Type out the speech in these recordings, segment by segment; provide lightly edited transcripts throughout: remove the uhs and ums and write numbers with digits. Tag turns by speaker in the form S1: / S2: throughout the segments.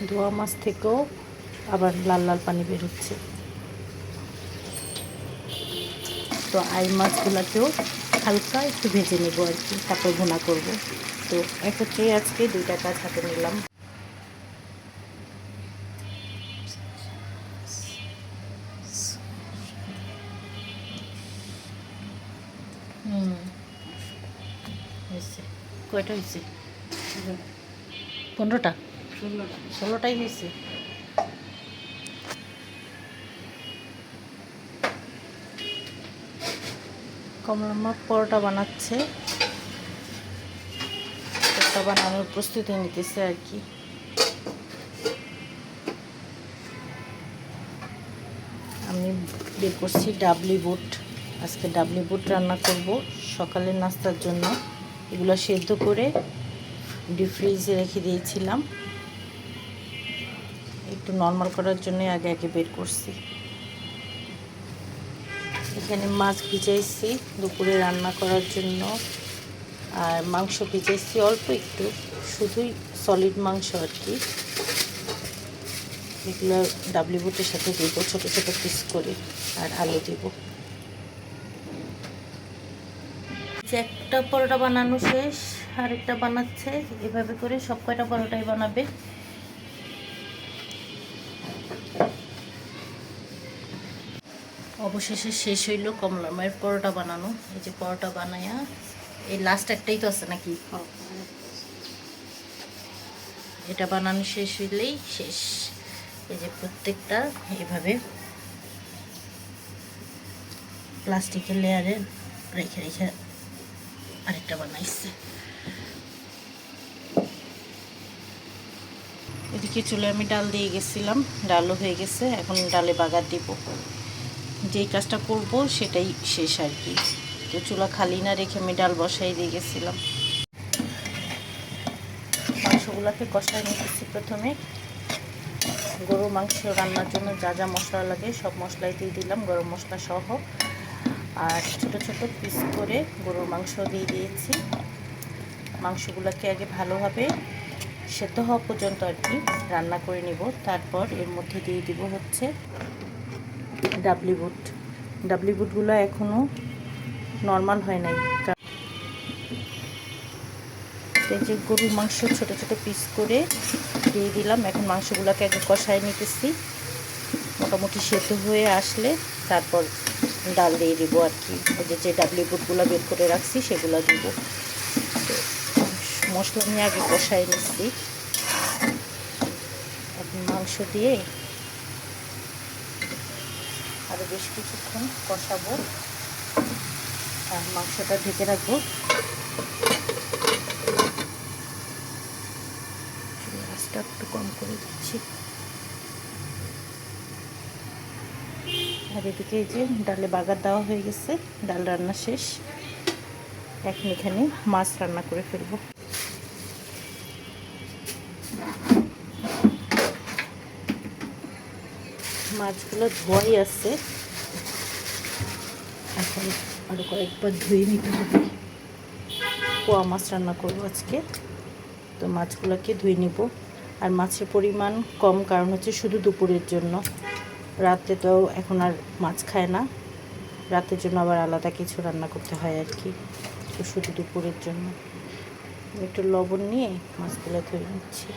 S1: ধোয়া মাছ থেকেও আবার লাল লাল পানি বের হচ্ছে। তো আই মাছগুলোকেও হালকা একটু ভেজে নেব আর কি, তারপর ভুনা করব। তো একত্রে আজকে দুইটা কাজ হাতে নিলাম। হয়েছে কয়টা হয়েছে? 15টা 16টাই হয়েছে। কমলার মা পরোটা বানাচ্ছে, পরোটা বানানোর প্রস্তুতি নিতেছে আর কি। আমি বের করছি ডাবলি বুট। আজকে ডাবলি বুট রান্না করব সকালের নাস্তার জন্য। এগুলো সেদ্ধ করে ডিপ ফ্রিজে রেখে দিয়েছিলাম, একটু নর্মাল করার জন্য আগে আগে বের করছি। এখানে মাছ ভিজাইছি দুপুরে রান্না করার জন্য, আর মাংস ভিজাইছি অল্প একটু, শুধুই সলিড মাংস আর কি। এগুলো ডাবলি বুটের সাথে দিব ছোটো ছোটো পিস করে, আর আলু দিব। যে একটা পরোটা বানানো শেষ, আরেকটা বানাচ্ছে। এভাবে করে সব কয়টা পরোটাই বানাবে। অবশেষে শেষ হইল কমলা মায়ের পরোটা বানানো। এই যে পরোটা বানায়া, এই লাস্ট একটাই তো আছে নাকি, এটা বানানো শেষ হইলেই শেষ। এই যে প্রত্যেকটা এভাবে প্লাস্টিকের লেয়ারে রেখে রেখে আরেকটা বানাইছে। এদিকে চুলে আমি ডাল দিয়ে গেছিলাম, ডালও হয়ে গেছে। এখন ডালে বাগার দিব। যেই কাজটা করব সেটাই শেষ আর কি। তো চুলা খালি না রেখে আমি ডাল বসাই দিয়ে গেছিলাম। মাংসগুলোকে কষায় নিতেছি প্রথমে। গরু মাংস রান্নার জন্য যা যা মশলা লাগে সব মশলাই দিয়ে দিলাম, গরম মশলা সহ। আর ছোট ছোট পিস করে গরুর মাংস দিয়ে দিয়েছি। মাংসগুলোকে আগে ভালোভাবে সেদ্ধ হওয়া পর্যন্ত আর কি রান্না করে নিব। তারপর এর মধ্যে দিয়ে দিব হচ্ছে ডাবলি বুট। ডাবলি বুটগুলো এখনও নর্মাল হয় নাই। এই যে গরুর মাংস ছোট ছোট পিস করে দিয়ে দিলাম। এখন মাংসগুলোকে আগে কষায় নিতেছি। মোটামুটি সেদ্ধ হয়ে আসলে তারপর ডাল দিয়ে দিব আর কি। ওই যে ডাবলি বুটগুলো বের করে রাখছি সেগুলো দিব। মশলা নিয়ে আগে কষায় নিচ্ছি। এখন মাংস দিয়ে আরও বেশ কিছুক্ষণ কষাবো, আর মাংসটা ঢেকে রাখবো। গ্যাসটা একটু কম করে দিচ্ছি। আর এদিকে এই যে ডালে বাগার দেওয়া হয়ে গেছে, ডাল রান্না শেষ। এখন এখানে মাছ রান্না করে ফেলবো। মাছগুলো ধোয়াই আছে, এখন আরও কয়েকবার ধুয়ে নিতে হবে। পোয়া মাছ রান্না করবো আজকে, তো মাছগুলোকে ধুয়ে নিব। আর মাছের পরিমাণ কম, কারণ হচ্ছে শুধু দুপুরের জন্য। রাতে তো এখন আর মাছ খায় না, রাতের জন্য আবার আলাদা কিছু রান্না করতে হয় আর কি। তো শুধু দুপুরের জন্য একটু লবণ নিয়ে মাছগুলো ধুয়ে নিচ্ছি।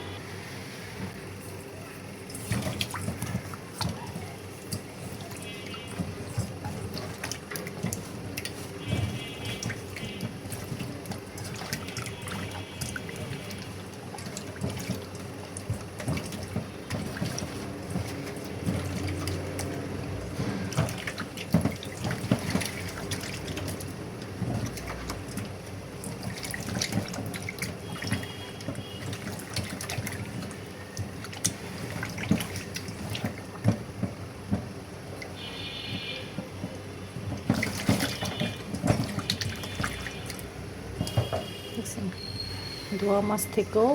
S1: ধোয়া মাছ থেকেও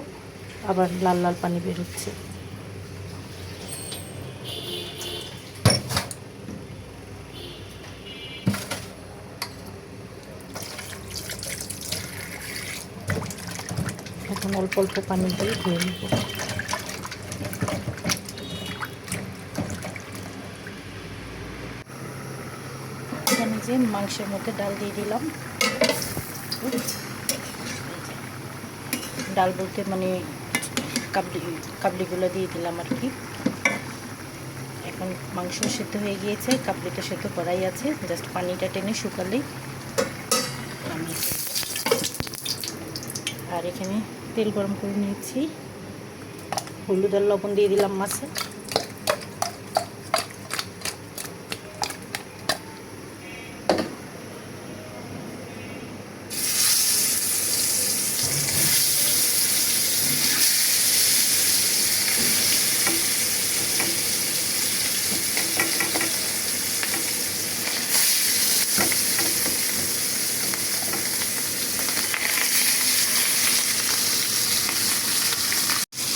S1: আবার লাল লাল পানি বের হচ্ছে। এখন অল্প অল্প পানি দিয়ে ধুয়ে নেব। যে মাংসের মধ্যে ডাল দিয়ে দিলাম। ডাল বলতে মানে কাবলিগুলো দিয়ে দিলাম আর কি। এখন মাংস সেদ্ধ হয়ে গিয়েছে, কাবলিটা সেদ্ধ করাই আছে, জাস্ট পানিটা টেনে শুকালেই নামিয়ে ফেলব। আর এখানে তেল গরম করে নিয়েছি, হলুদ আর লবণ দিয়ে দিলাম মাছে।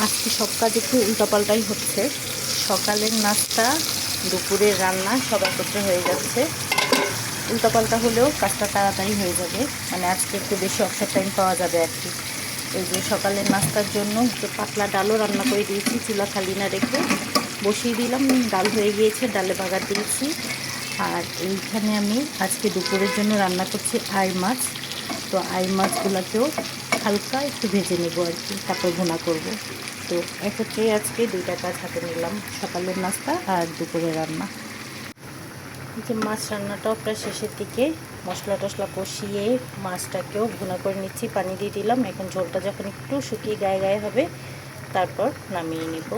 S1: আজকে সব কাজ একটু উল্টাপাল্টাই হচ্ছে। সকালের নাস্তা, দুপুরের রান্না সব একত্রে হয়ে যাচ্ছে। উল্টাপাল্টা হলেও কাজটা তাড়াতাড়ি হয়ে যাবে, মানে আজকে একটু বেশি অবসর টাইম পাওয়া যাবে আর কি। এই যে সকালের নাস্তার জন্য একটু পাতলা ডালও রান্না করে দিয়েছি, চুলা খালি না রেখে বসিয়ে দিলাম। ডাল হয়ে গিয়েছে, ডালে বাগার দিয়েছি। আর এইখানে আমি আজকে দুপুরের জন্য রান্না করছি আই মাছ। তো আই মাছগুলোকেও হালকা একটু ভেজে নেব আর কি, তারপর ভুনা করব। তো একত্রে আজকে দুইটা কাজ হাতে নিলাম, সকালের নাস্তা আর দুপুরের রান্না। যে মাছ রান্নাটাও প্রায় শেষের দিকে, মশলা টশলা কষিয়ে মাছটাকেও ভুনা করে নিচ্ছি, পানি দিয়ে দিলাম। এখন ঝোলটা যখন একটু শুকিয়ে গায়ে গায়ে হবে তারপর নামিয়ে নেব।